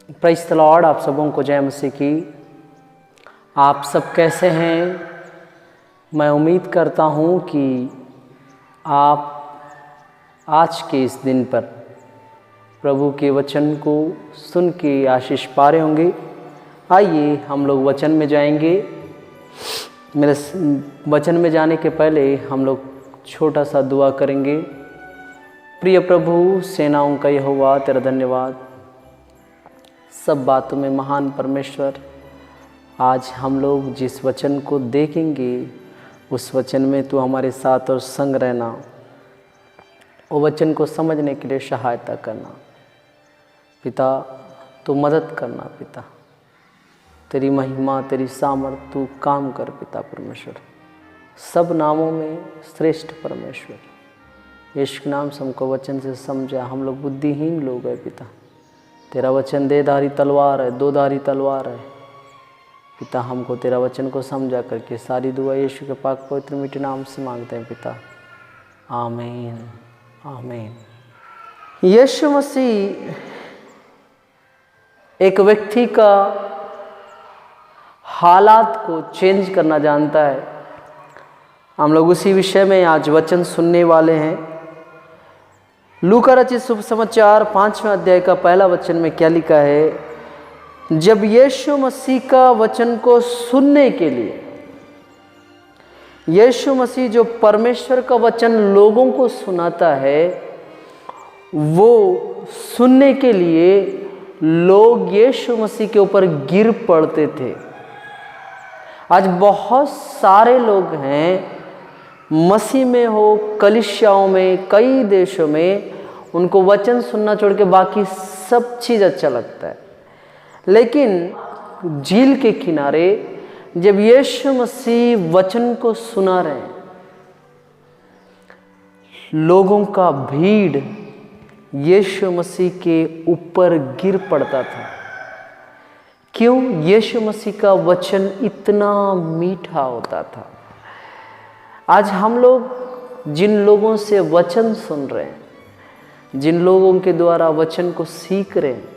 Praise the Lord. आप सबों को जय मसीह की। आप सब कैसे हैं? मैं उम्मीद करता हूं कि आप आज के इस दिन पर प्रभु के वचन को सुन के आशीष पा रहे होंगे। आइए हम लोग वचन में जाएंगे। मेरे वचन में जाने के पहले हम लोग छोटा सा दुआ करेंगे। प्रिय प्रभु, सेनाओं का यहोवा, तेरा धन्यवाद। सब बातों में महान परमेश्वर, आज हम लोग जिस वचन को देखेंगे उस वचन में तू हमारे साथ और संग रहना, वो वचन को समझने के लिए सहायता करना। पिता, तू मदद करना। पिता, तेरी महिमा, तेरी सामर्थ तू काम कर। पिता परमेश्वर, सब नामों में श्रेष्ठ परमेश्वर, यीशु के नाम से हमको वचन से समझा। हम लोग बुद्धिहीन लोग हैं पिता। तेरा वचन देधारी तलवार है, दो धारी तलवार है। पिता, हमको तेरा वचन को समझा करके सारी दुआ यीशु के पाक पवित्र मीठे नाम से मांगते हैं पिता। आमीन, आमीन। यीशु मसीह एक व्यक्ति का हालात को चेंज करना जानता है। हम लोग उसी विषय में आज वचन सुनने वाले हैं। लूका रचित शुभ समाचार 5वें अध्याय का पहला वचन में क्या लिखा है? जब यीशु मसीह का वचन को सुनने के लिए, यीशु मसीह जो परमेश्वर का वचन लोगों को सुनाता है, वो सुनने के लिए लोग यीशु मसीह के ऊपर गिर पड़ते थे। आज बहुत सारे लोग हैं मसीह में हो, कलीसियाओं में, कई देशों में उनको वचन सुनना छोड़ के बाकी सब चीज़ अच्छा लगता है। लेकिन झील के किनारे जब यीशु मसीह वचन को सुना रहे हैं, लोगों का भीड़ यीशु मसीह के ऊपर गिर पड़ता था। क्यों? यीशु मसीह का वचन इतना मीठा होता था। आज हम लोग जिन लोगों से वचन सुन रहे हैं, जिन लोगों के द्वारा वचन को सीख रहे हैं,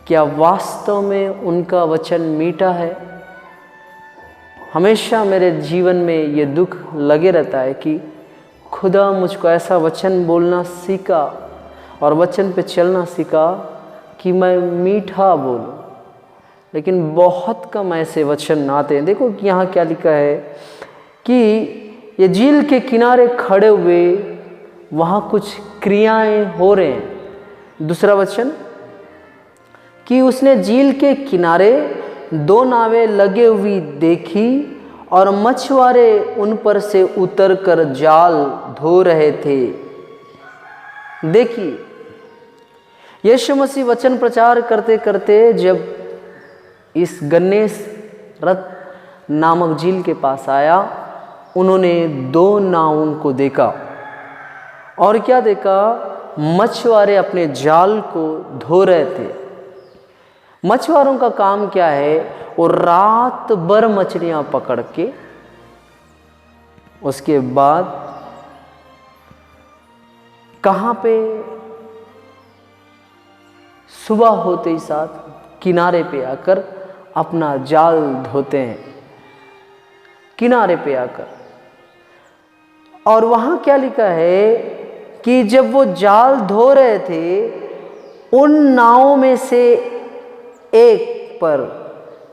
क्या वास्तव में उनका वचन मीठा है? हमेशा मेरे जीवन में ये दुख लगे रहता है कि खुदा मुझको ऐसा वचन बोलना सीखा और वचन पे चलना सीखा कि मैं मीठा बोलूं, लेकिन बहुत कम ऐसे वचन आते हैं। देखो कि यहाँ क्या लिखा है कि ये झील के किनारे खड़े हुए वहाँ कुछ क्रियाएं हो रहे हैं। दूसरा वचन कि उसने झील के किनारे दो नावें लगे हुई देखी और मछुआरे उन पर से उतरकर जाल धो रहे थे। देखिए, यीशु मसीह वचन प्रचार करते करते जब इस गन्नेस रथ नामक झील के पास आया, उन्होंने दो नावों को देखा। और क्या देखा? मछुआरे अपने जाल को धो रहे थे। मछुआरों का काम क्या है? वो रात भर मछलियां पकड़ के उसके बाद कहाँ पे? सुबह होते ही साथ किनारे पे आकर अपना जाल धोते हैं, किनारे पे आकर। और वहां क्या लिखा है कि जब वो जाल धो रहे थे, उन नावों में से एक पर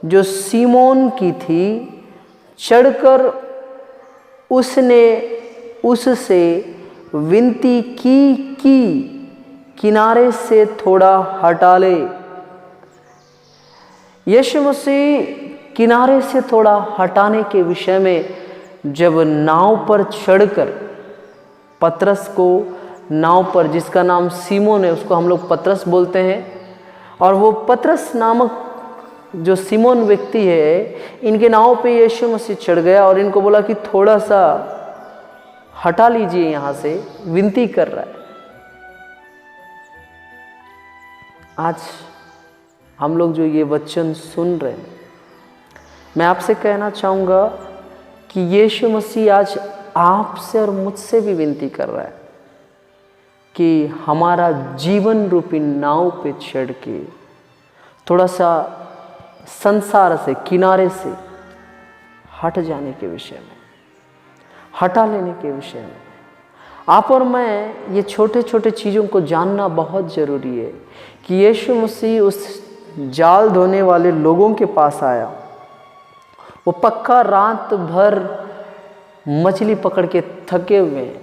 जो सीमोन की थी, चढ़कर उसने उससे विनती की कि किनारे से थोड़ा हटा ले। यीशु मसीह किनारे से थोड़ा हटाने के विषय में जब नाव पर चढ़कर पतरस को, नाव पर जिसका नाम सीमोन है उसको हम लोग पतरस बोलते हैं, और वो पतरस नामक जो सीमोन व्यक्ति है, इनके नाव पे यीशु मसीह चढ़ गया और इनको बोला कि थोड़ा सा हटा लीजिए, यहाँ से विनती कर रहा है। आज हम लोग जो ये वचन सुन रहे हैं, मैं आपसे कहना चाहूँगा कि यीशु मसीह आज आपसे और मुझसे भी विनती कर रहा है कि हमारा जीवन रूपी नाव पे चढ़ के थोड़ा सा संसार से, किनारे से हट जाने के विषय में, हटा लेने के विषय में। आप और मैं ये छोटे छोटे चीज़ों को जानना बहुत ज़रूरी है कि यीशु मसीह उस जाल धोने वाले लोगों के पास आया। वो पक्का रात भर मछली पकड़ के थके हुए हैं।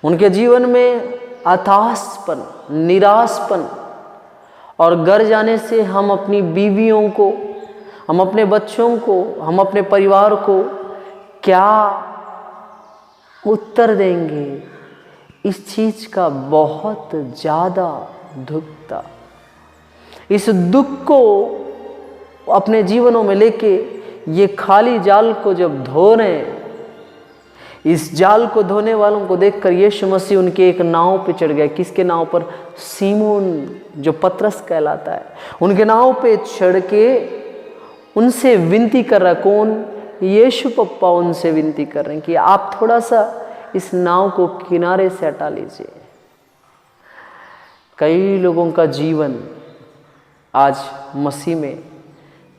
उनके जीवन में हताशपन, निराशपन, और घर जाने से हम अपनी बीवियों को, हम अपने बच्चों को, हम अपने परिवार को क्या उत्तर देंगे, इस चीज़ का बहुत ज़्यादा दुख था। इस दुख को अपने जीवनों में लेके ये खाली जाल को जब धो रहे हैं, इस जाल को धोने वालों को देखकर यीशु मसीह उनके एक नाव पे चढ़ गए। किसके नाव पर? सीमोन, जो पतरस कहलाता है, उनके नाव पे चढ़ के उनसे विनती कर रहा है। कौन? यीशु पप्पा उनसे विनती कर रहे हैं कि आप थोड़ा सा इस नाव को किनारे से हटा लीजिए। कई लोगों का जीवन आज मसीह में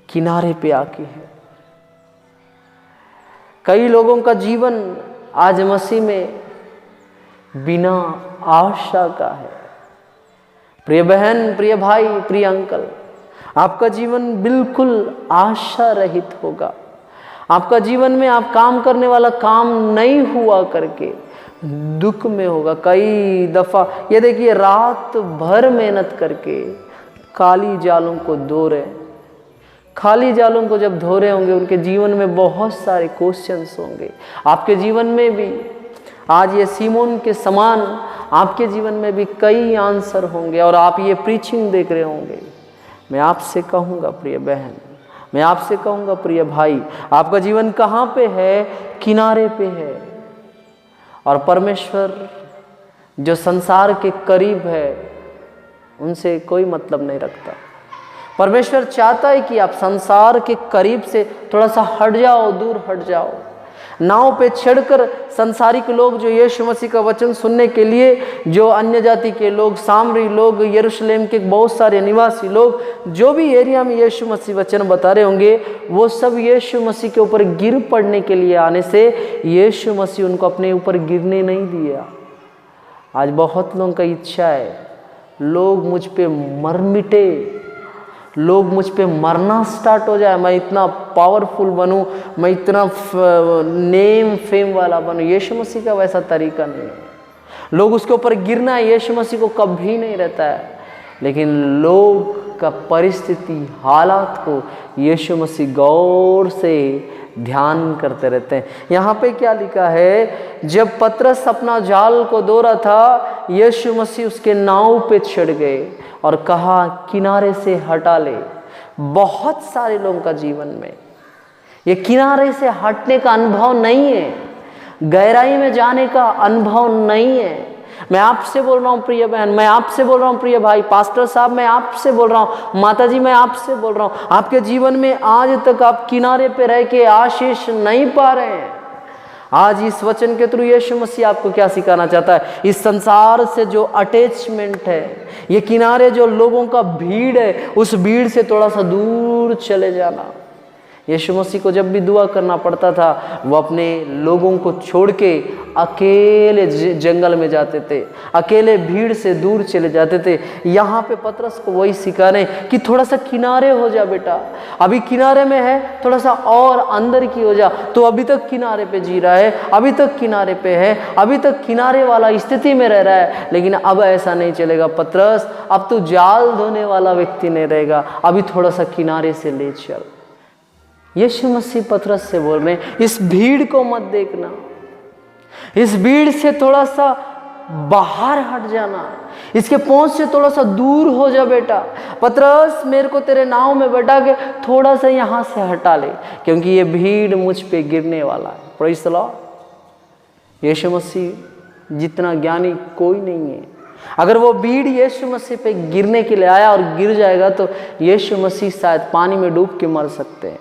किनारे पे आके है। कई लोगों का जीवन आज मसीह में बिना आशा का है। प्रिय बहन, प्रिय भाई, प्रिय अंकल, आपका जीवन बिल्कुल आशा रहित होगा। आपका जीवन में आप काम करने वाला काम नहीं हुआ करके दुख में होगा। कई दफ़ा ये देखिए, रात भर मेहनत करके खाली जालों को धो रहे हैं। खाली जालों को जब धो रहे होंगे, उनके जीवन में बहुत सारे क्वेश्चंस होंगे। आपके जीवन में भी आज ये सीमोन के समान आपके जीवन में भी कई आंसर होंगे और आप ये प्रीचिंग देख रहे होंगे। मैं आपसे कहूँगा प्रिय बहन, मैं आपसे कहूँगा प्रिय भाई, आपका जीवन कहाँ पे है? किनारे पे है। और परमेश्वर जो संसार के करीब है, उनसे कोई मतलब नहीं रखता। परमेश्वर चाहता है कि आप संसार के करीब से थोड़ा सा हट जाओ, दूर हट जाओ। नाव पे चढ़कर संसारिक लोग जो यीशु मसीह का वचन सुनने के लिए, जो अन्य जाति के लोग, सामरी लोग, यरूशलेम के बहुत सारे निवासी लोग, जो भी एरिया में यीशु मसीह वचन बता रहे होंगे, वो सब यीशु मसीह के ऊपर गिर पड़ने के लिए आने से यीशु मसीह उनको अपने ऊपर गिरने नहीं दिया। आज बहुत लोगों का इच्छा है, लोग मुझ पे मर मिटे, लोग मुझ पे मरना स्टार्ट हो जाए, मैं इतना पावरफुल बनूं, मैं इतना नेम फेम वाला बनूं। यीशु मसीह का वैसा तरीका नहीं है। लोग उसके ऊपर गिरना यीशु मसीह को कभी नहीं रहता है, लेकिन लोग का परिस्थिति, हालात को यीशु मसीह गौर से ध्यान करते रहते हैं। यहाँ पे क्या लिखा है? जब पतरस अपना जाल को धो रहा था, यीशु मसीह उसके नाव पे चढ़ गए और कहा किनारे से हटा ले। बहुत सारे लोगों का जीवन में ये किनारे से हटने का अनुभव नहीं है, गहराई में जाने का अनुभव नहीं है। मैं आपसे बोल रहा हूँ प्रिय बहन, मैं आपसे बोल रहा हूँ प्रिय भाई, पास्टर साहब मैं आपसे बोल रहा हूँ, माता जी मैं आपसे बोल रहा हूँ, आपके जीवन में आज तक आप किनारे पे रह के आशीष नहीं पा रहे हैं। आज इस वचन के थ्रू यीशु मसीह आपको क्या सिखाना चाहता है? इस संसार से जो अटैचमेंट है, ये किनारे जो लोगों का भीड़ है, उस भीड़ से थोड़ा सा दूर चले जाना। यीशु मसीह को जब भी दुआ करना पड़ता था, वो अपने लोगों को छोड़ के अकेले जंगल में जाते थे, अकेले भीड़ से दूर चले जाते थे। यहाँ पे पतरस को वही सिखा रहे कि थोड़ा सा किनारे हो जा बेटा, अभी किनारे में है, थोड़ा सा और अंदर की हो जा। तो अभी तक किनारे पे जी रहा है, अभी तक किनारे पे है, अभी तक किनारे वाला स्थिति में रह रहा है, लेकिन अब ऐसा नहीं चलेगा पतरस, अब तू जाल धोने वाला व्यक्ति नहीं रहेगा, अभी थोड़ा सा किनारे से ले चल। यीशु मसीह पतरस से बोल रहे हैं, इस भीड़ को मत देखना, इस भीड़ से थोड़ा सा बाहर हट जाना, इसके पहुंच से थोड़ा सा दूर हो जा बेटा। पतरस, मेरे को तेरे नाव में बैठा के थोड़ा सा यहाँ से हटा ले, क्योंकि ये भीड़ मुझ पे गिरने वाला है। Praise the lord. Yeshu Masih जितना ज्ञानी कोई नहीं है। अगर वो भीड़ यीशु मसीह पे गिरने के लिए आया और गिर जाएगा, तो यीशु मसीह शायद पानी में डूब के मर सकते हैं।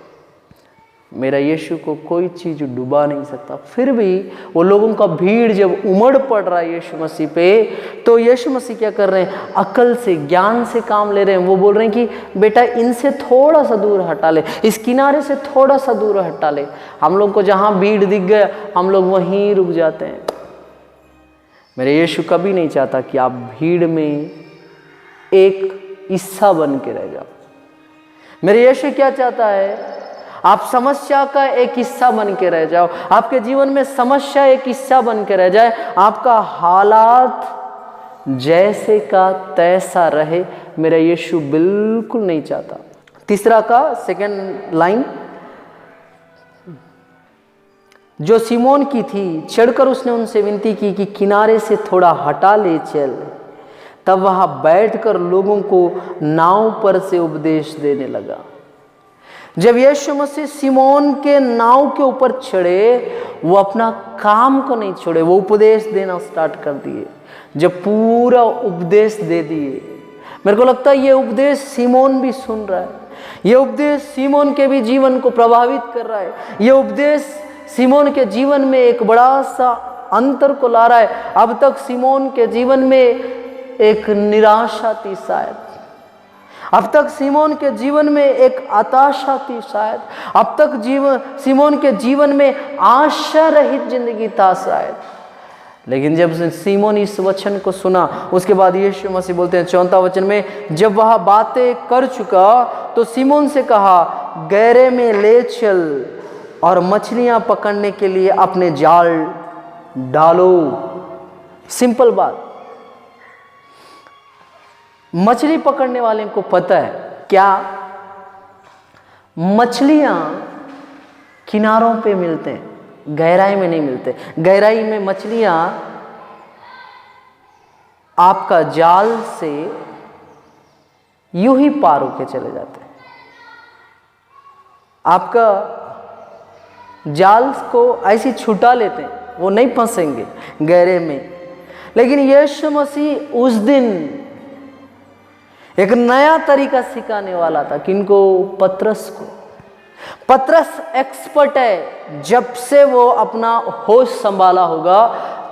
मेरा यीशु को कोई चीज़ डुबा नहीं सकता। फिर भी वो लोगों का भीड़ जब उमड़ पड़ रहा है यीशु मसीह पे, तो यीशु मसीह क्या कर रहे हैं, अकल से, ज्ञान से काम ले रहे हैं। वो बोल रहे हैं कि बेटा इनसे थोड़ा सा दूर हटा ले, इस किनारे से थोड़ा सा दूर हटा ले। हम लोग को जहाँ भीड़ दिख गया हम लोग वहीं रुक जाते हैं। मेरे यीशु कभी नहीं चाहता कि आप भीड़ में एक हिस्सा बन के रह जाओ। मेरे यीशु क्या चाहता है, आप समस्या का एक हिस्सा बन के रह जाओ। आपके जीवन में समस्या एक हिस्सा बन के रह जाए, आपका हालात जैसे का तैसा रहे, मेरा यीशु बिल्कुल नहीं चाहता। तीसरा का सेकंड लाइन जो सिमोन की थी, चढ़कर उसने उनसे विनती की कि किनारे से थोड़ा हटा ले चल। तब वहां बैठकर लोगों को नाव पर से उपदेश देने लगा। जब यीशु मसीह सिमोन के नाव के ऊपर चढ़े, वो अपना काम को नहीं छोड़े, वो उपदेश देना स्टार्ट कर दिए। जब पूरा उपदेश दे दिए, मेरे को लगता है ये उपदेश सिमोन भी सुन रहा है, ये उपदेश सिमोन के भी जीवन को प्रभावित कर रहा है, ये उपदेश सिमोन के जीवन में एक बड़ा सा अंतर को ला रहा है। अब तक सिमोन के जीवन में एक निराशा थी शायद, अब तक सिमोन के जीवन में एक हताशा थी शायद, अब तक सिमोन के जीवन में आशा रहित जिंदगी था शायद। लेकिन जब सिमोन इस वचन को सुना, उसके बाद यीशु मसीह बोलते हैं 4वां वचन में, जब वह बातें कर चुका तो सिमोन से कहा, गहरे में ले चल और मछलियां पकड़ने के लिए अपने जाल डालो। सिंपल बात, मछली पकड़ने वाले को पता है क्या, मछलियां किनारों पे मिलते हैं, गहराई में नहीं मिलते। गहराई में मछलियां आपका जाल से यूं ही पार होके चले जाते हैं, आपका जाल को ऐसी छुटा लेते हैं, वो नहीं फंसेंगे गहरे में। लेकिन यीशु मसीह उस दिन एक नया तरीका सिखाने वाला था। किनको? पतरस को। पतरस एक्सपर्ट है, जब से वो अपना होश संभाला होगा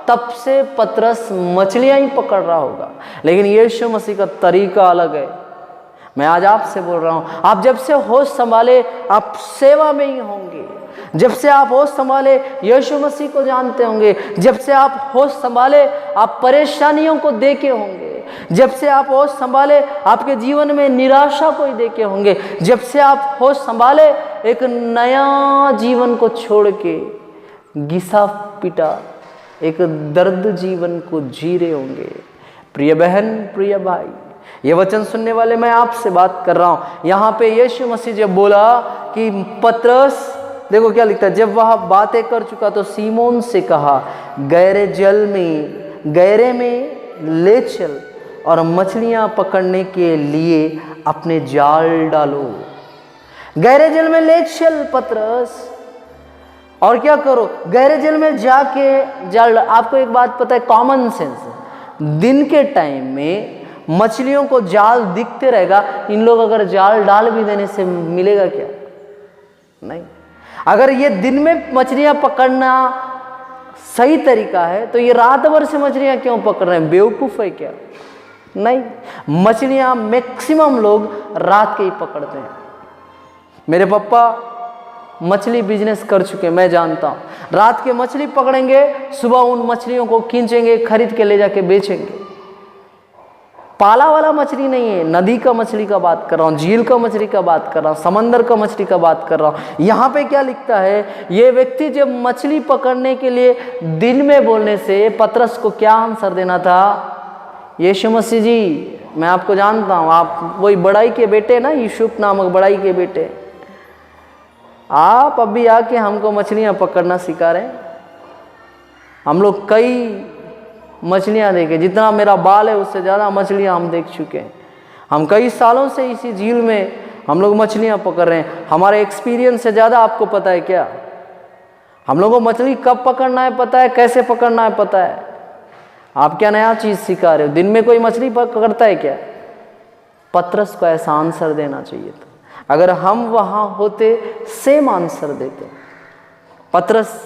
तब से पतरस मछलियां ही पकड़ रहा होगा। लेकिन यीशु मसीह का तरीका अलग है। मैं आज आपसे बोल रहा हूं, आप जब से होश संभाले आप सेवा में ही होंगे। जब से आप होश संभाले यीशु मसीह को जानते होंगे। जब से आप होश संभाले आप परेशानियों को देखे होंगे। जब से आप होश संभाले आपके जीवन में निराशा को ही देखे होंगे। जब से आप होश संभाले एक नया जीवन को छोड़ के घिसा पिटा एक दर्द जीवन को जी रहे होंगे। प्रिय बहन, प्रिय भाई, ये वचन सुनने वाले मैं आपसे बात कर रहा हूं। यहाँ पे यीशु मसीह जब बोला कि पतरस, देखो क्या लिखता है, जब वह बातें कर चुका तो सिमोन से कहा, गहरे में ले चल और मछलियां पकड़ने के लिए अपने जाल डालो। गहरे जल में ले चल पतरस, और क्या करो, गहरे जल में जाके जाल। आपको एक बात पता है, कॉमन सेंस, दिन के टाइम में मछलियों को जाल दिखते रहेगा। इन लोग अगर जाल डाल भी देने से मिलेगा क्या? नहीं। अगर ये दिन में मछलियां पकड़ना सही तरीका है तो ये रात भर से मछलियां क्यों पकड़ रहे हैं? बेवकूफ है क्या? नहीं, मछलियां मैक्सिमम लोग रात के ही पकड़ते हैं। मेरे पापा मछली बिजनेस कर चुके, मैं जानता हूं। रात के मछली पकड़ेंगे, सुबह उन मछलियों को खींचेंगे, खरीद के ले जाके बेचेंगे। पाला वाला मछली नहीं है, नदी का मछली का बात कर रहा हूँ, झील का मछली का बात कर रहा हूँ, समंदर का मछली का बात कर रहा हूँ। यहाँ पे क्या लिखता है, ये व्यक्ति जब मछली पकड़ने के लिए दिन में बोलने से पतरस को क्या आंसर देना था? यीशु मसीह जी, मैं आपको जानता हूँ, आप वही बड़ाई के बेटे ना, यूसुफ नामक बड़ाई के बेटे, आप अभी आके हमको मछलियाँ पकड़ना सिखा रहे हैं। हम लोग कई मछलियाँ देखे, जितना मेरा बाल है उससे ज़्यादा मछलियाँ हम देख चुके हैं। हम कई सालों से इसी झील में हम लोग मछलियाँ पकड़ रहे हैं। हमारे एक्सपीरियंस से ज़्यादा आपको पता है क्या? हम लोगों को मछली कब पकड़ना है पता है, कैसे पकड़ना है पता है। आप क्या नया चीज़ सिखा रहे हो? दिन में कोई मछली पकड़ता है क्या? पतरस को ऐसा आंसर देना चाहिए था। अगर हम वहाँ होते सेम आंसर देते। पतरस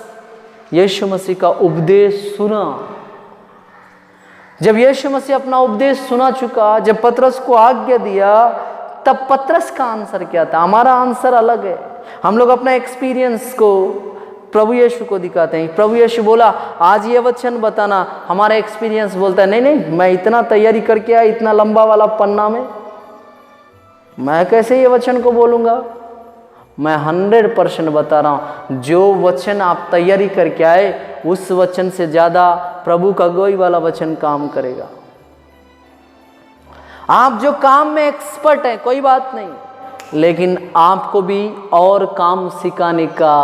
यीशु मसीह का उपदेश सुना। जब यीशु मसीह अपना उपदेश सुना चुका, जब पतरस को आज्ञा दिया, तब पतरस का आंसर क्या था? हमारा आंसर अलग है। हम लोग अपना एक्सपीरियंस को प्रभु यीशु को दिखाते हैं। प्रभु यीशु बोला आज ये वचन बताना, हमारा एक्सपीरियंस बोलता है नहीं नहीं, मैं इतना तैयारी करके आया, इतना लंबा वाला पन्ना में मैं कैसे ये वचन को बोलूँगा? मैं 100% बता रहा हूँ, जो वचन आप तैयारी करके आए उस वचन से ज़्यादा प्रभु का अगुवाई वाला वचन काम करेगा। आप जो काम में एक्सपर्ट हैं कोई बात नहीं, लेकिन आपको भी और काम सिखाने का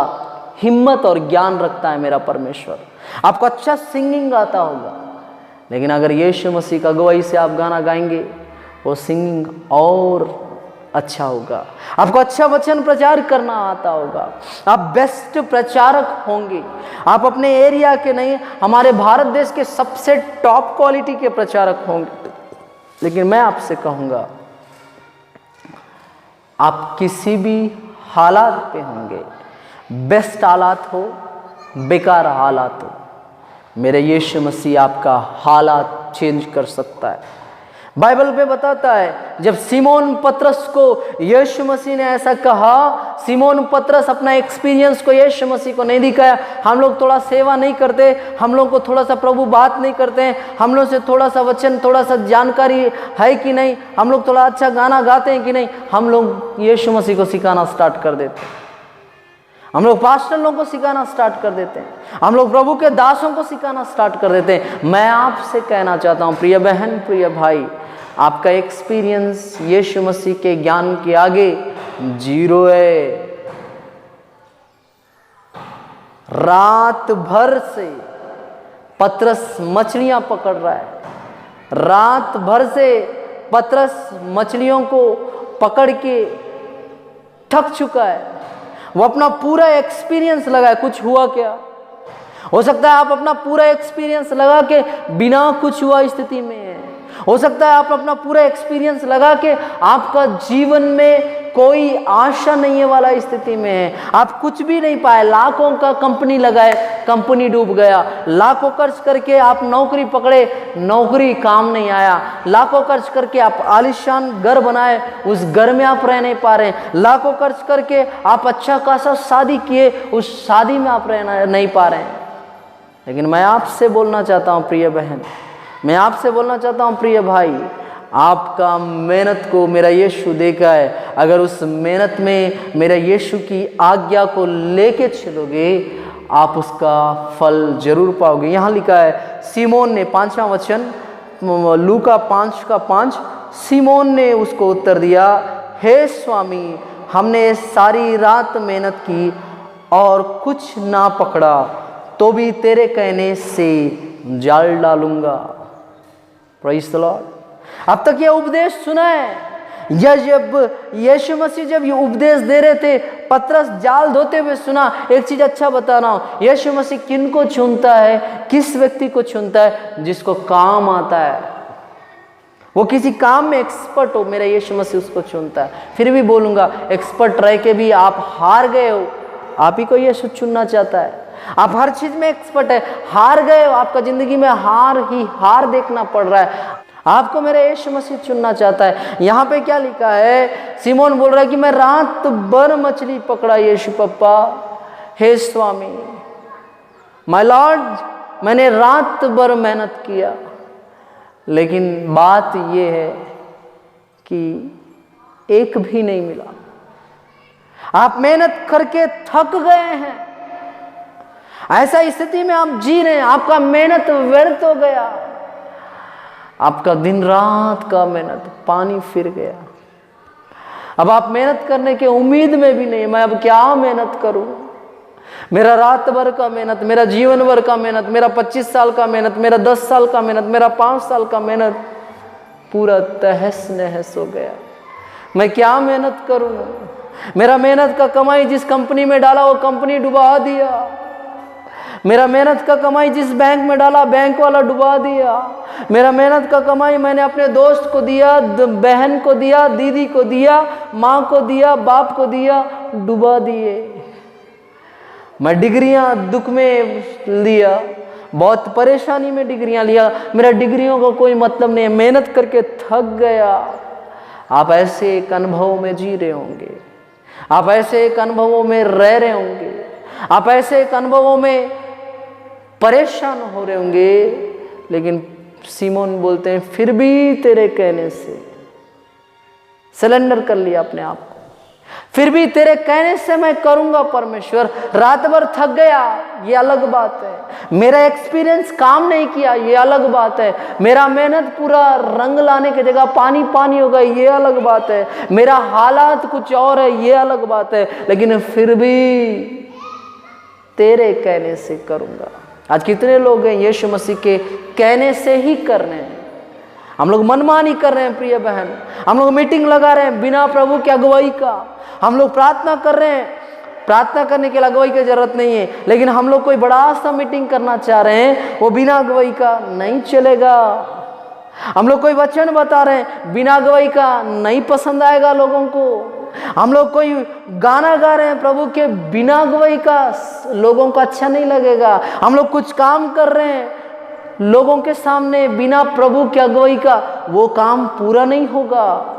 हिम्मत और ज्ञान रखता है मेरा परमेश्वर। आपको अच्छा सिंगिंग आता होगा, लेकिन अगर यीशु मसीह का अगुवाई से आप गाना गाएंगे वो सिंगिंग और अच्छा होगा। आपको अच्छा वचन प्रचार करना आता होगा, आप बेस्ट प्रचारक होंगे। आप अपने एरिया के नहीं, हमारे भारत देश के सबसे टॉप क्वालिटी के प्रचारक होंगे। लेकिन मैं आपसे कहूँगा, आप किसी भी हालात पे होंगे, बेस्ट हालात हो, बेकार हालात हो, मेरे यीशु मसीह आपका हालात चेंज कर सकता है। बाइबल पे बताता है जब सिमोन पतरस को यीशु मसीह ने ऐसा कहा, सिमोन पतरस अपना एक्सपीरियंस को यीशु मसीह को नहीं दिखाया। हम लोग थोड़ा सेवा नहीं करते, हम लोग को थोड़ा सा प्रभु बात नहीं करते हैं, हम लोग से थोड़ा सा वचन, थोड़ा सा जानकारी है कि नहीं, हम लोग थोड़ा अच्छा गाना गाते हैं कि नहीं, हम लोग यीशु मसीह को सिखाना स्टार्ट कर देते हैं। हम लोग पास्टर लोगों को सिखाना स्टार्ट कर देते हैं, हम लोग प्रभु के दासों को सिखाना स्टार्ट कर देते हैं। मैं आपसे कहना चाहता हूँ प्रिय बहन, प्रिय भाई, आपका एक्सपीरियंस यीशु मसीह के ज्ञान के आगे जीरो है। रात भर से पतरस मछलियां पकड़ रहा है, रात भर से पतरस मछलियों को पकड़ के थक चुका है। वो अपना पूरा एक्सपीरियंस लगाए, कुछ हुआ क्या? हो सकता है आप अपना पूरा एक्सपीरियंस लगा के बिना कुछ हुआ स्थिति में है। हो सकता है आप अपना पूरा एक्सपीरियंस लगा के आपका जीवन में कोई आशा नहीं है वाला स्थिति में है, आप कुछ भी नहीं पाए। लाखों का कंपनी लगाए, कंपनी डूब गया। लाखों खर्च करके आप नौकरी पकड़े, नौकरी काम नहीं आया। लाखों खर्च करके आप आलीशान घर बनाए, उस घर में आप रह नहीं पा रहे। लाखों खर्च करके आप अच्छा खासा शादी किए, उस शादी में आप रह नहीं पा रहे हैं। लेकिन मैं आपसे बोलना चाहता हूँ प्रिय बहन, मैं आपसे बोलना चाहता हूँ प्रिय भाई, आपका मेहनत को मेरा यीशु देखा है। अगर उस मेहनत में मेरा यीशु की आज्ञा को लेके चलोगे, आप उसका फल जरूर पाओगे। यहाँ लिखा है सिमोन ने, 5वां वचन लूका 5:5, सिमोन ने उसको उत्तर दिया, हे स्वामी, हमने सारी रात मेहनत की और कुछ ना पकड़ा, तो भी तेरे कहने से जाल डालूंगा। Praise the Lord. अब तक ये उपदेश सुना है, या जब यीशु मसीह जब ये उपदेश दे रहे थे, पतरस जाल धोते हुए सुना। एक चीज अच्छा बता रहा हूँ, यीशु मसीह किन को चुनता है, किस व्यक्ति को चुनता है? जिसको काम आता है, वो किसी काम में एक्सपर्ट हो, मेरा यीशु मसीह उसको चुनता है। फिर भी बोलूँगा, एक्सपर्ट रह के भी आप हार गए हो, आप ही को यीशु चुनना चाहता है। आप हर चीज में एक्सपर्ट है, हार गए हो, आपका जिंदगी में हार ही हार देखना पड़ रहा है, आपको मेरा यीशु मसीह चुनना चाहता है। यहाँ पे क्या लिखा है? सिमोन बोल रहा है कि मैं रात भर मछली पकड़ा यीशु पप्पा, हे स्वामी, माय लॉर्ड, मैंने रात भर मेहनत किया, लेकिन बात ये है कि एक भी नहीं मिला। आप मेहनत करके थक गए हैं, ऐसा स्थिति में आप जी रहे हैं, आपका मेहनत व्यर्थ हो गया, आपका दिन रात का मेहनत पानी फिर गया। अब आप मेहनत करने के उम्मीद में भी नहीं, मैं अब क्या मेहनत करूं? मेरा रात भर का मेहनत, मेरा जीवन भर का मेहनत, मेरा 25 साल का मेहनत, मेरा 10 साल का मेहनत, मेरा 5 साल का मेहनत पूरा तहस नहस हो गया। मैं क्या मेहनत करूं? मेरा मेहनत का कमाई जिस कंपनी में डाला वो कंपनी डुबा दिया। मेरा मेहनत का कमाई जिस बैंक में डाला बैंक वाला डुबा दिया। मेरा मेहनत का कमाई मैंने अपने दोस्त को दिया, बहन को दिया, दीदी को दिया, माँ को दिया, बाप को दिया, डुबा दिए। मैं डिग्रियां दुख में लिया, बहुत परेशानी में डिग्रियां लिया, मेरा डिग्रियों का कोई मतलब नहीं है, मेहनत करके थक गया। आप ऐसे एक अनुभव में जी रहे होंगे, आप ऐसे एक अनुभवों में रह रहे होंगे, आप ऐसे एक अनुभवों में परेशान हो रहे होंगे, लेकिन सीमोन बोलते हैं फिर भी तेरे कहने से सरेंडर कर लिया अपने आप को, फिर भी तेरे कहने से मैं करूंगा परमेश्वर। रात भर थक गया, ये अलग बात है। मेरा एक्सपीरियंस काम नहीं किया, ये अलग बात है। मेरा मेहनत पूरा रंग लाने की जगह पानी पानी हो गया, ये अलग बात है। मेरा हालात कुछ और है, ये अलग बात है, लेकिन फिर भी तेरे कहने से करूंगा। आज कितने लोग हैं यीशु मसीह के कहने से ही कर रहे हैं। हम लोग मनमानी कर रहे हैं प्रिय बहन, हम लोग मीटिंग लगा रहे हैं बिना प्रभु की अगुवाई का। हम लोग प्रार्थना कर रहे हैं, प्रार्थना करने के लिए अगुवाई की जरूरत नहीं है, लेकिन हम लोग कोई बड़ा सा मीटिंग करना चाह रहे हैं, वो बिना अगुवाई का नहीं चलेगा। हम लोग कोई वचन बता रहे हैं, बिना अगुवाई का नहीं पसंद आएगा लोगों को। हम लोग कोई गाना गा रहे हैं प्रभु के, बिना अगुवाई का लोगों को अच्छा नहीं लगेगा। हम लोग कुछ काम कर रहे हैं लोगों के सामने बिना प्रभु की अगुवाई का, वो काम पूरा नहीं होगा।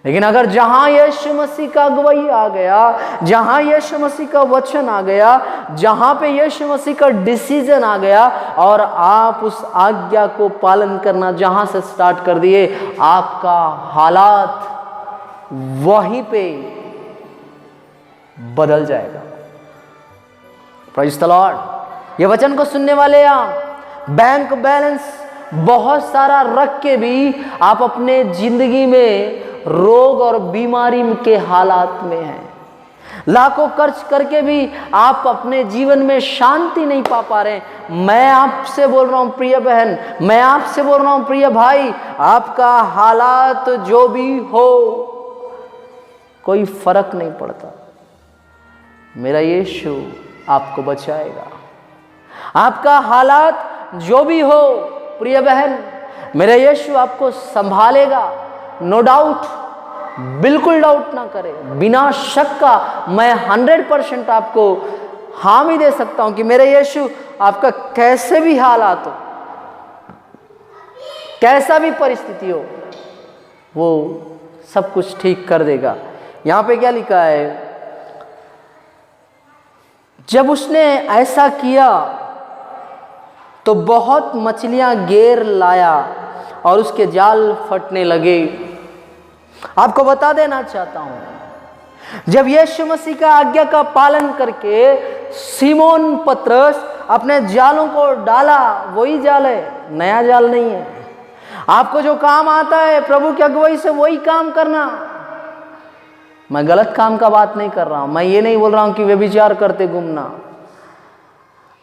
लेकिन अगर जहां यीशु मसीह का अगुवाई आ गया, जहां यीशु मसीह का वचन आ गया, जहां पे यीशु मसीह का डिसीजन आ गया और आप उस आज्ञा को पालन करना जहां से स्टार्ट कर दिए, आपका हालात वहीं पे बदल जाएगा। Praise the Lord. ये वचन को सुनने वाले आप बैंक बैलेंस बहुत सारा रख के भी आप अपने जिंदगी में रोग और बीमारी के हालात में हैं। लाखों खर्च करके भी आप अपने जीवन में शांति नहीं पा पा रहे। मैं आपसे बोल रहा हूं प्रिय बहन, मैं आपसे बोल रहा हूं प्रिय भाई, आपका हालात जो भी हो कोई फर्क नहीं पड़ता, मेरा यीशु आपको बचाएगा। आपका हालात जो भी हो प्रिय बहन, मेरा यीशु आपको संभालेगा। नो डाउट, बिल्कुल डाउट ना करें, बिना शक का मैं 100% आपको हामी दे सकता हूं कि मेरे यीशु आपका कैसे भी हालात हो, कैसा भी परिस्थिति हो, वो सब कुछ ठीक कर देगा। यहां पे क्या लिखा है, जब उसने ऐसा किया तो बहुत मछलियां घेर लाया और उसके जाल फटने लगे। आपको बता देना चाहता हूं, जब यीशु मसीह का आज्ञा का पालन करके सीमोन पतरस अपने जालों को डाला, वही जाल है, नया जाल नहीं है। आपको जो काम आता है प्रभु की अगुवाई से वही काम करना। मैं गलत काम का बात नहीं कर रहा हूं, मैं ये नहीं बोल रहा हूं कि व्यभिचार करते घूमना,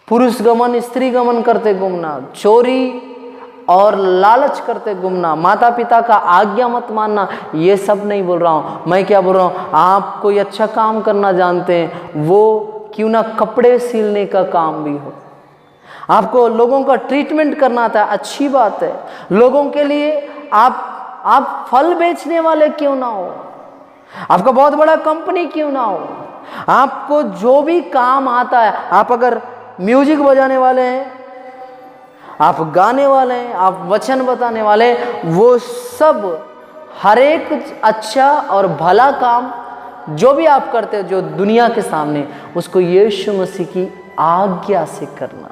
पुरुष गमन स्त्री गमन करते घूमना, चोरी और लालच करते घूमना, माता पिता का आज्ञा मत मानना, ये सब नहीं बोल रहा हूं। मैं क्या बोल रहा हूं, आप कोई अच्छा काम करना जानते हैं, वो क्यों ना कपड़े सिलने का काम भी हो, आपको लोगों का ट्रीटमेंट करना आता है, अच्छी बात है। लोगों के लिए आप फल बेचने वाले क्यों ना हो, आपका बहुत बड़ा कंपनी क्यों ना हो, आपको जो भी काम आता है, आप अगर म्यूजिक बजाने वाले हैं, आप गाने वाले हैं, आप वचन बताने वाले, वो सब हर एक अच्छा और भला काम जो भी आप करते हो जो दुनिया के सामने, उसको यीशु मसीह की आज्ञा से करना,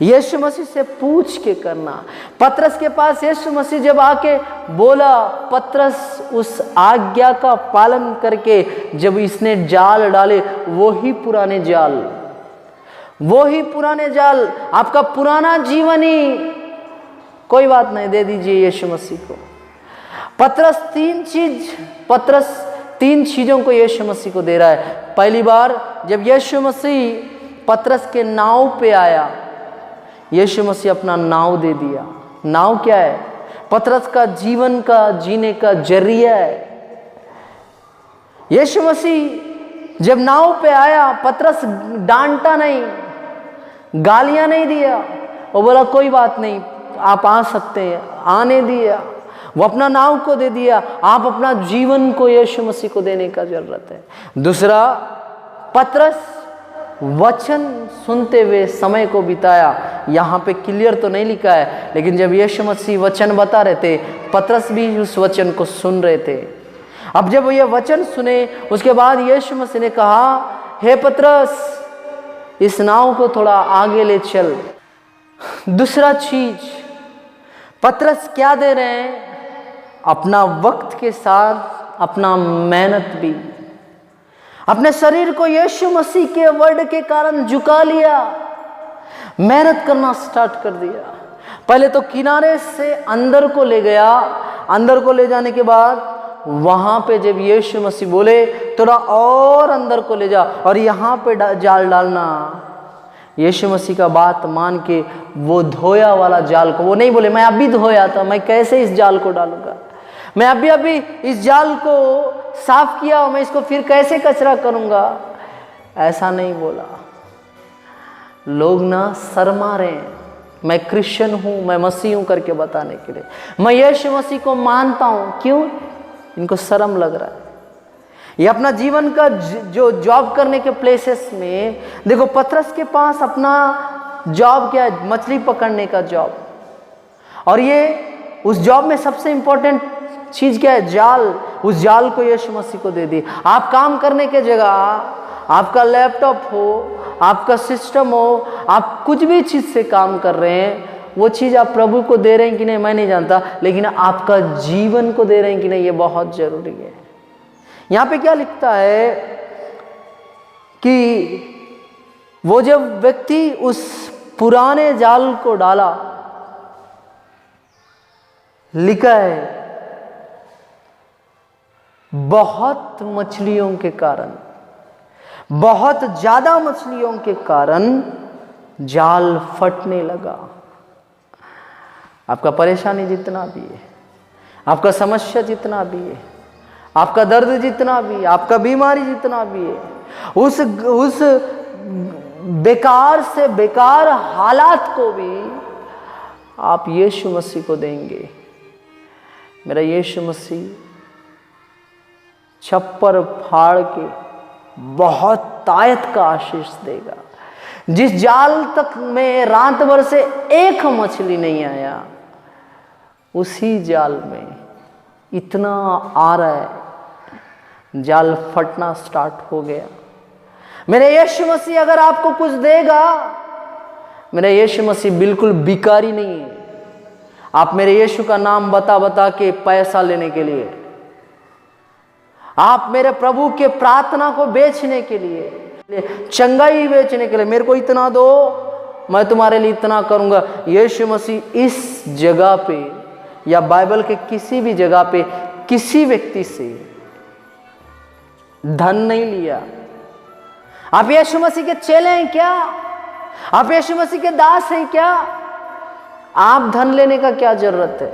यीशु मसीह से पूछ के करना। पतरस के पास यीशु मसीह जब आके बोला, पतरस उस आज्ञा का पालन करके जब इसने जाल डाले, वही पुराने जाल, आपका पुराना जीवन ही, कोई बात नहीं, दे दीजिए यीशु मसीह को। पतरस तीन चीजों को यीशु मसीह को दे रहा है। पहली बार जब यीशु मसीह पतरस के नाव पे आया, यीशु मसीह अपना नाव दे दिया। नाव क्या है? पतरस का जीवन का जीने का जरिया है। यीशु मसीह जब नाव पे आया, पतरस डांटा नहीं, गालियां नहीं दिया, वो बोला कोई बात नहीं, आप आ सकते हैं, आने दिया। वो अपना नाव को दे दिया। आप अपना जीवन को यीशु मसीह को देने का जरूरत है। दूसरा, पतरस वचन सुनते हुए समय को बिताया। यहाँ पे क्लियर तो नहीं लिखा है, लेकिन जब यीशु मसीह वचन बता रहे थे, पतरस भी उस वचन को सुन रहे थे। अब जब ये वचन सुने, उसके बाद यीशु मसीह ने कहा, हे पतरस, इस नाव को थोड़ा आगे ले चल। दूसरा चीज, पतरस क्या दे रहे हैं? अपना वक्त के साथ अपना मेहनत भी, अपने शरीर को यीशु मसीह के वर्ड के कारण झुका लिया, मेहनत करना स्टार्ट कर दिया। पहले तो किनारे से अंदर को ले गया, अंदर को ले जाने के बाद वहां पे जब यीशु मसीह बोले थोड़ा और अंदर को ले जा और यहाँ पे जाल डालना, यीशु मसीह का बात मान के वो धोया वाला जाल को, वो नहीं बोले मैं अभी धोया था, मैं कैसे इस जाल को डालूंगा, मैं अभी इस जाल को साफ किया, मैं इसको फिर कैसे कचरा करूंगा, ऐसा नहीं बोला। लोग ना शर्मा रहे हैं, मैं क्रिश्चियन हूं, मैं मसीह हूं करके बताने के लिए, मैं यीशु मसीह को मानता हूं। क्यों? इनको शर्म लग रहा है। ये अपना जीवन का जो जॉब करने के प्लेसेस में देखो, पतरस के पास अपना जॉब क्या है? मछली पकड़ने का जॉब। और ये उस जॉब में सबसे इंपॉर्टेंट चीज क्या है? जाल। उस जाल को यीशु मसीह को दे दी। आप काम करने के जगह, आपका लैपटॉप हो, आपका सिस्टम हो, आप कुछ भी चीज से काम कर रहे हैं, वो चीज आप प्रभु को दे रहे हैं कि नहीं मैं नहीं जानता, लेकिन आपका जीवन को दे रहे हैं कि नहीं, ये बहुत जरूरी है। यहां पे क्या लिखता है कि वो जब व्यक्ति उस पुराने जाल को डाला, लिखा है बहुत मछलियों के कारण, बहुत ज्यादा मछलियों के कारण जाल फटने लगा। आपका परेशानी जितना भी है, आपका समस्या जितना भी है, आपका दर्द जितना भी है, आपका बीमारी जितना भी है, उस बेकार से बेकार हालात को भी आप यीशु मसीह को देंगे। मेरा यीशु मसीह छप्पर फाड़ के बहुत तायत का आशीष देगा। जिस जाल तक में रात भर से एक मछली नहीं आया, उसी जाल में इतना आ रहा है, जाल फटना स्टार्ट हो गया। मेरे यीशु मसीह अगर आपको कुछ देगा, मेरा यीशु मसीह बिल्कुल भिखारी नहीं है। आप मेरे यीशु का नाम बता बता के पैसा लेने के लिए, आप मेरे प्रभु के प्रार्थना को बेचने के लिए, चंगाई बेचने के लिए, मेरे को इतना दो मैं तुम्हारे लिए इतना करूंगा। यीशु मसीह इस जगह पे या बाइबल के किसी भी जगह पे किसी व्यक्ति से धन नहीं लिया। आप यीशु मसीह के चेले हैं क्या? आप यीशु मसीह के दास हैं क्या? आप धन लेने का क्या जरूरत है?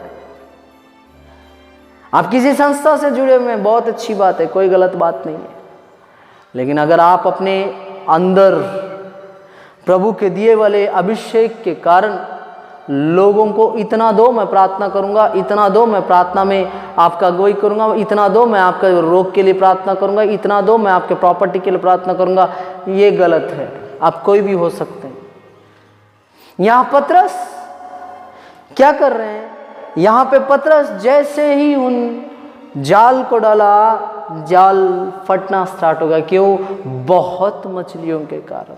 आप किसी संस्था से जुड़े हुए हैं, बहुत अच्छी बात है, कोई गलत बात नहीं है। लेकिन अगर आप अपने अंदर प्रभु के दिए वाले अभिषेक के कारण लोगों को इतना दो मैं प्रार्थना करूंगा, इतना दो मैं प्रार्थना में आपका अगुवाई करूंगा, इतना दो मैं आपका रोग के लिए प्रार्थना करूंगा, इतना दो मैं आपके प्रॉपर्टी के लिए प्रार्थना करूंगा, ये गलत है। आप कोई भी हो सकते हैं। यहां पतरस क्या कर रहे हैं? यहां पे पतरस जैसे ही उन जाल को डाला, जाल फटना स्टार्ट हो गया। क्यों? बहुत मछलियों के कारण।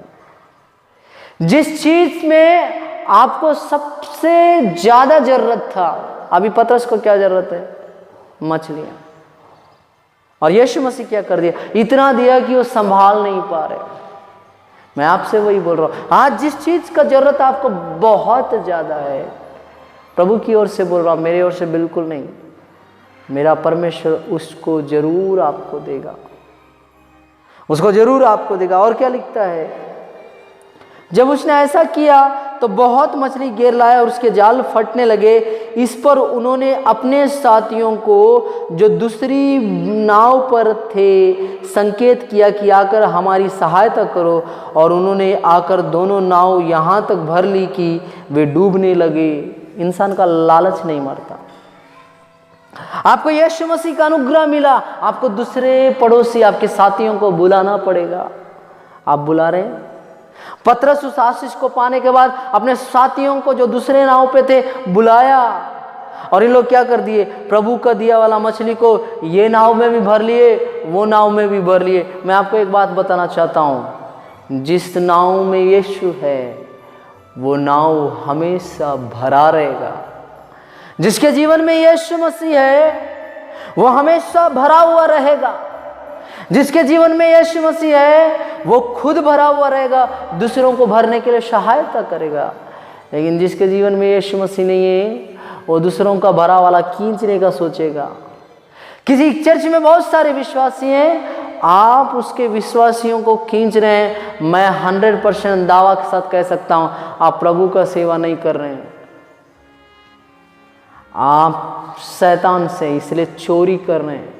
जिस चीज में आपको सबसे ज्यादा जरूरत था, अभी पतरस को क्या जरूरत है? मछलियां। और यीशु मसीह क्या कर दिया? इतना दिया कि वो संभाल नहीं पा रहे। मैं आपसे वही बोल रहा हूं, आज जिस चीज का जरूरत आपको बहुत ज्यादा है, प्रभु की ओर से बोल रहा हूं, मेरी ओर से बिल्कुल नहीं। मेरा परमेश्वर उसको जरूर आपको देगा, उसको जरूर आपको देगा। और क्या लिखता है? जब उसने ऐसा किया तो बहुत मछली घेर लाया और उसके जाल फटने लगे। इस पर उन्होंने अपने साथियों को जो दूसरी नाव पर थे संकेत किया कि आकर हमारी सहायता करो, और उन्होंने आकर दोनों नाव यहाँ तक भर ली कि वे डूबने लगे। इंसान का लालच नहीं मरता। आपको यीशु मसीह का अनुग्रह मिला, आपको दूसरे पड़ोसी आपके साथियों को बुलाना पड़ेगा। आप बुला रहे हैं? पतरस उस आशीष को पाने के बाद अपने साथियों को जो दूसरे नाव पे थे बुलाया, और इन लोग क्या कर दिए? प्रभु का दिया वाला मछली को ये नाव में भी भर लिए, वो नाव में भी भर लिए। मैं आपको एक बात बताना चाहता हूं, जिस नाव में यीशु है वो नाव हमेशा भरा रहेगा। जिसके जीवन में यीशु मसीह है वो हमेशा भरा हुआ रहेगा। जिसके जीवन में यीशु मसीह है वो खुद भरा हुआ रहेगा, दूसरों को भरने के लिए सहायता करेगा। लेकिन जिसके जीवन में यीशु मसीह नहीं है वो दूसरों का भरा वाला खींचने का सोचेगा। किसी चर्च में बहुत सारे विश्वासी हैं, आप उसके विश्वासियों को खींच रहे हैं, मैं 100% दावा के साथ कह सकता हूं आप प्रभु का सेवा नहीं कर रहे हैं। आप शैतान से इसलिए चोरी कर रहे हैं।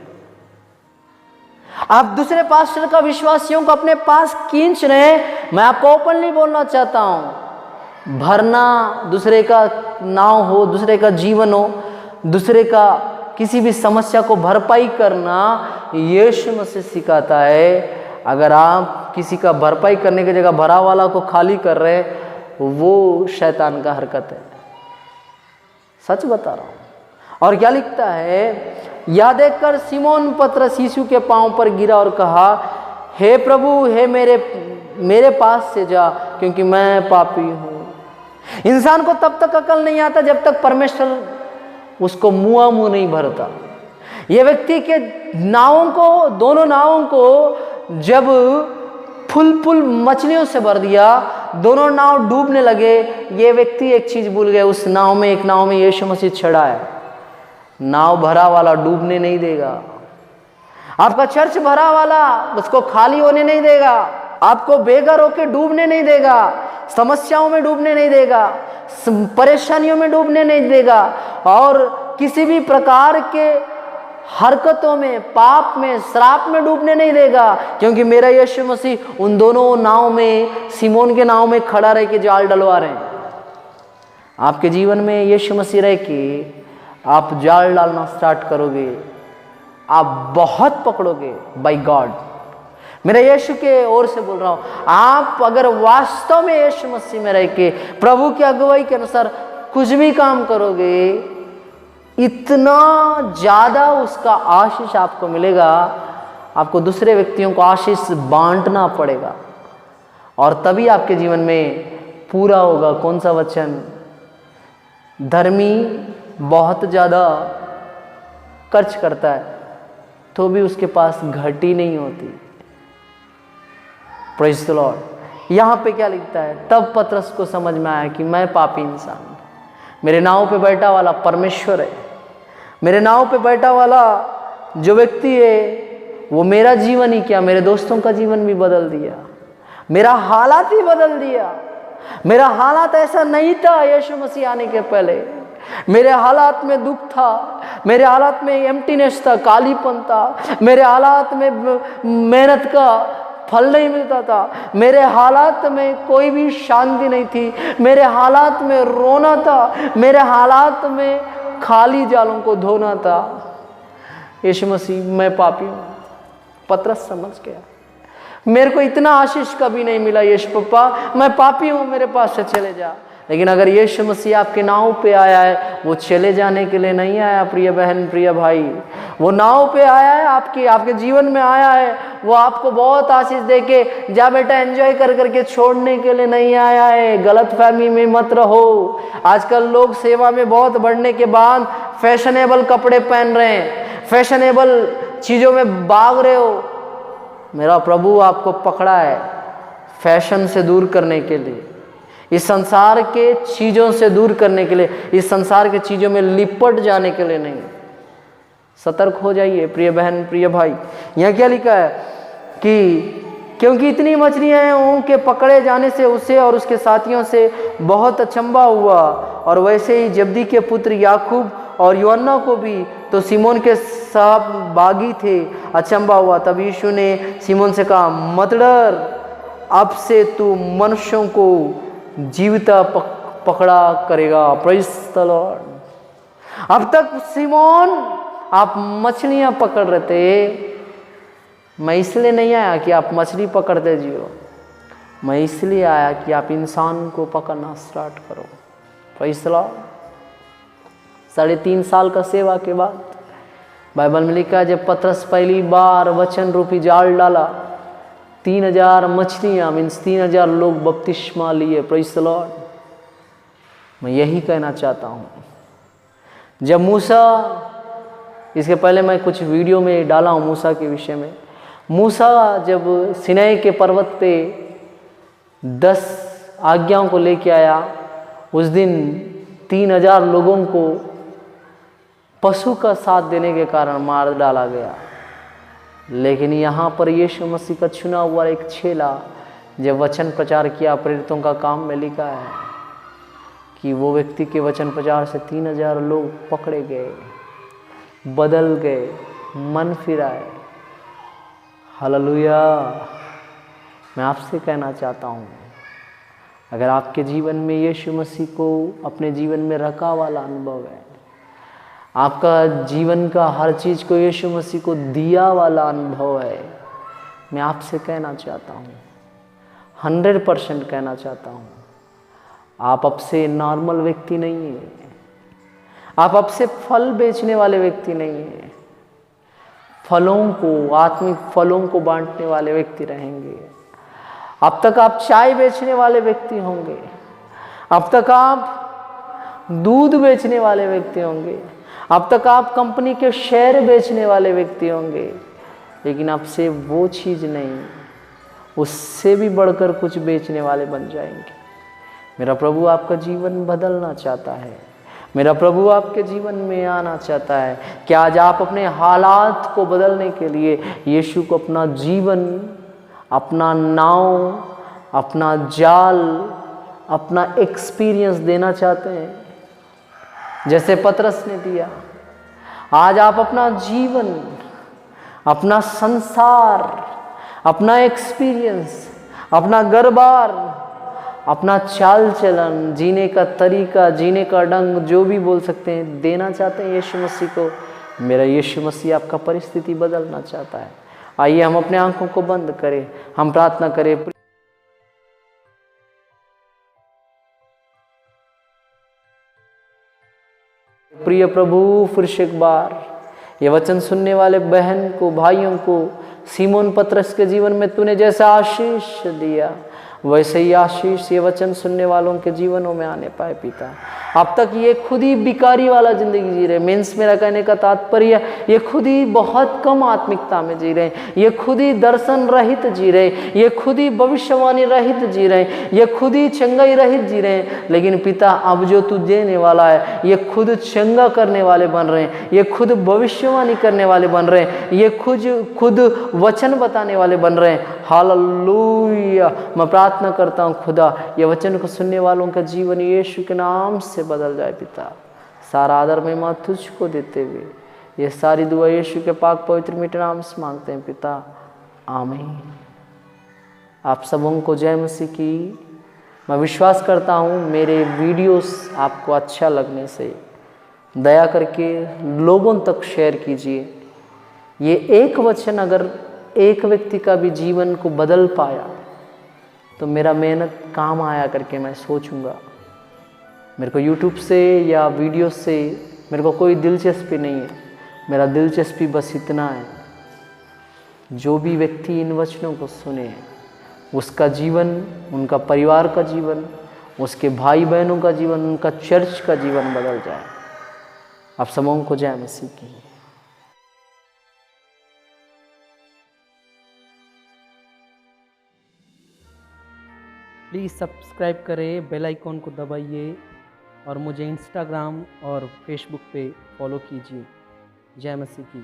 आप दूसरे पास्टर का विश्वासियों को अपने पास खींच रहे हैं। मैं आपको ओपनली बोलना चाहता हूं, भरना दूसरे का नाव हो, दूसरे का जीवन हो, दूसरे का किसी भी समस्या को भरपाई करना यीशु मसीह सिखाता है। अगर आप किसी का भरपाई करने की जगह भरा वाला को खाली कर रहे हैं, वो शैतान का हरकत है। सच बता रहा हूं। और क्या लिखता है, यह देखकर सिमोन पतरस यीशु के पांव पर गिरा और कहा, हे प्रभु, हे मेरे पास से जा, क्योंकि मैं पापी हूं। इंसान को तब तक अकल नहीं आता जब तक परमेश्वर उसको मुंह नहीं भरता। ये व्यक्ति के नावों को, दोनों नावों को जब फुल मछलियों से भर दिया, दोनों नाव डूबने लगे। ये व्यक्ति एक चीज भूल गए, उस नाव में, एक नाव में यीशु मसीह चढ़ा है। नाव भरा वाला डूबने नहीं देगा। आपका चर्च भरा वाला उसको खाली होने नहीं देगा। आपको बेघर होकर डूबने नहीं देगा, समस्याओं में डूबने नहीं देगा, परेशानियों में डूबने नहीं देगा, और किसी भी प्रकार के हरकतों में, पाप में, श्राप में डूबने नहीं देगा। क्योंकि मेरा यीशु मसीह उन दोनों नाव में, सिमोन के नाव में खड़ा रह के जाल डलवा रहे हैं। आपके जीवन में यीशु मसीह रह के आप जाल डालना स्टार्ट करोगे, आप बहुत पकड़ोगे बाय गॉड। मेरे यीशु के ओर से बोल रहा हूं, आप अगर वास्तव में यीशु मसीह में रह के प्रभु की अगुवाई के अनुसार कुछ भी काम करोगे, इतना ज्यादा उसका आशीष आपको मिलेगा। आपको दूसरे व्यक्तियों को आशीष बांटना पड़ेगा, और तभी आपके जीवन में पूरा होगा। कौन सा वचन? धर्मी बहुत ज़्यादा खर्च करता है तो भी उसके पास घटी नहीं होती। Praise the Lord. यहाँ पे क्या लिखता है? तब पतरस को समझ में आया कि मैं पापी इंसान, मेरे नाव पे बैठा वाला परमेश्वर है। मेरे नाव पे बैठा वाला जो व्यक्ति है वो मेरा जीवन ही क्या, मेरे दोस्तों का जीवन भी बदल दिया, मेरा हालात ही बदल दिया। मेरा हालात ऐसा नहीं था यीशु मसीह आने के पहले। मेरे हालात में दुख था, मेरे हालात में एम्प्टीनेस था, कालीपन था, मेरे हालात में मेहनत का फल नहीं मिलता था, मेरे हालात में कोई भी शांति नहीं थी, मेरे हालात में रोना था, मेरे हालात में खाली जालों को धोना था। यीशु मसीह, मैं पापी हूँ। पतरस समझ गया, मेरे को इतना आशीष कभी नहीं मिला यीशु पप्पा, मैं पापी हूँ, मेरे पास से चले जा। लेकिन अगर यीशु मसीह आपके नाव पे आया है, वो चले जाने के लिए नहीं आया प्रिय बहन, प्रिय भाई। वो नाव पे आया है, आपके जीवन में आया है। वो आपको बहुत आशीष दे के, जा बेटा एंजॉय कर करके छोड़ने के लिए नहीं आया है। गलत फहमी में मत रहो। आजकल लोग सेवा में बहुत बढ़ने के बाद फैशनेबल कपड़े पहन रहे हैं, फैशनेबल चीज़ों में भाग रहे हो। मेरा प्रभु आपको पकड़ा है फैशन से दूर करने के लिए, इस संसार के चीज़ों से दूर करने के लिए, इस संसार के चीज़ों में लिपट जाने के लिए नहीं। सतर्क हो जाइए प्रिय बहन, प्रिय भाई। यहाँ क्या लिखा है कि क्योंकि इतनी मछलियां हैं, उनके पकड़े जाने से उसे और उसके साथियों से बहुत अचंभा हुआ। और वैसे ही जब्दी के पुत्र याकूब और यूहन्ना को भी, तो सिमोन के सहभागी थे, अचंभा हुआ। तब यीशु ने सिमोन से कहा, मत डर, अब से तू मनुष्यों को जीविता पकड़ा करेगा। Praise the Lord. अब तक सिमोन आप मछलियां पकड़ रहे थे, मैं इसलिए नहीं आया कि आप मछली पकड़ते जियो, मैं इसलिए आया कि आप इंसान को पकड़ना स्टार्ट करो। Praise the Lord. 3.5 साल का सेवा के बाद बाइबल में लिखा है, जब पतरस पहली बार वचन रूपी जाल डाला, 3000 मछलियां मीन्स 3000 लोग बपतिस्मा लिए। Praise the Lord. मैं यही कहना चाहता हूँ, जब मूसा, इसके पहले मैं कुछ वीडियो में डाला हूँ मूसा के विषय में, मूसा जब सिनै के पर्वत पे 10 आज्ञाओं को लेके आया, उस दिन 3000 लोगों को पशु का साथ देने के कारण मार डाला गया। लेकिन यहाँ पर यीशु मसीह का चुना हुआ एक चेला जब वचन प्रचार किया, प्रेरितों का काम में लिखा है कि वो व्यक्ति के वचन प्रचार से 3000 लोग पकड़े गए, बदल गए, मन फिराए। हालेलुया। मैं आपसे कहना चाहता हूँ, अगर आपके जीवन में यीशु मसीह को अपने जीवन में रखा वाला अनुभव है, आपका जीवन का हर चीज़ को यीशु मसीह को दिया वाला अनुभव है, मैं आपसे कहना चाहता हूँ, 100% कहना चाहता हूँ, आप अब से नॉर्मल व्यक्ति नहीं हैं, आप अब से फल बेचने वाले व्यक्ति नहीं हैं, फलों को, आत्मिक फलों को बांटने वाले व्यक्ति रहेंगे। अब तक आप चाय बेचने वाले व्यक्ति होंगे, अब तक आप दूध बेचने वाले व्यक्ति होंगे, अब तक आप कंपनी के शेयर बेचने वाले व्यक्ति होंगे, लेकिन अब से वो चीज़ नहीं, उससे भी बढ़कर कुछ बेचने वाले बन जाएंगे। मेरा प्रभु आपका जीवन बदलना चाहता है, मेरा प्रभु आपके जीवन में आना चाहता है कि आज आप अपने हालात को बदलने के लिए यीशु को अपना जीवन, अपना नाव, अपना जाल, अपना एक्सपीरियंस देना चाहते हैं, जैसे पतरस ने दिया। आज आप अपना जीवन, अपना संसार, अपना एक्सपीरियंस, अपना घर-बार, अपना चाल चलन, जीने का तरीका, जीने का ढंग, जो भी बोल सकते हैं, देना चाहते हैं यीशु मसीह को। मेरा यीशु मसीह आपका परिस्थिति बदलना चाहता है। आइए हम अपने आंखों को बंद करें, हम प्रार्थना करें। प्रिय प्रभु, फिर से एक बार ये वचन सुनने वाले बहन को, भाइयों को, सिमोन पतरस के जीवन में तूने जैसा आशीष दिया, वैसे ही आशीष ये वचन सुनने वालों के जीवनों में आने पाए पिता। अब तक ये खुद ही बिकारी वाला ज़िंदगी जी रहे, मीन्स मेरा कहने का तात्पर्य, ये खुद ही बहुत कम आत्मिकता में जी रहे, ये खुद ही दर्शन रहित जी रहे, ये खुद ही भविष्यवाणी रहित जी रहे, ये खुद ही चंगाई रहित जी रहे। लेकिन पिता, अब जो तू देने वाला है, ये खुद चंगा करने वाले बन रहे हैं, ये खुद भविष्यवाणी करने वाले बन रहे हैं, ये खुद वचन बताने वाले बन रहे हैं। हालेलुया। मैं प्रार्थना करता हूँ खुदा, ये वचन को सुनने वालों का जीवन यीशु के नाम से बदल जाए पिता। सारा आदर महिमा तुझको देते हुए ये सारी दुआ यीशु के पाक पवित्र मीठे नाम से मांगते हैं पिता, आमीन। आप सबों को जय मसीह की। मैं विश्वास करता हूँ मेरे वीडियोस आपको अच्छा लगने से दया करके लोगों तक शेयर कीजिए। ये एक वचन अगर एक व्यक्ति का भी जीवन को बदल पाया तो मेरा मेहनत काम आया करके मैं सोचूंगा। मेरे को YouTube से या वीडियो से मेरे को कोई दिलचस्पी नहीं है, मेरा दिलचस्पी बस इतना है, जो भी व्यक्ति इन वचनों को सुने उसका जीवन, उनका परिवार का जीवन, उसके भाई बहनों का जीवन, उनका चर्च का जीवन बदल जाए। आप सबों को जय मसीह की। प्लीज़ सब्सक्राइब करें, बेल आइकॉन को दबाइए और मुझे इंस्टाग्राम और फेसबुक पे फॉलो कीजिए। जय मसीह की।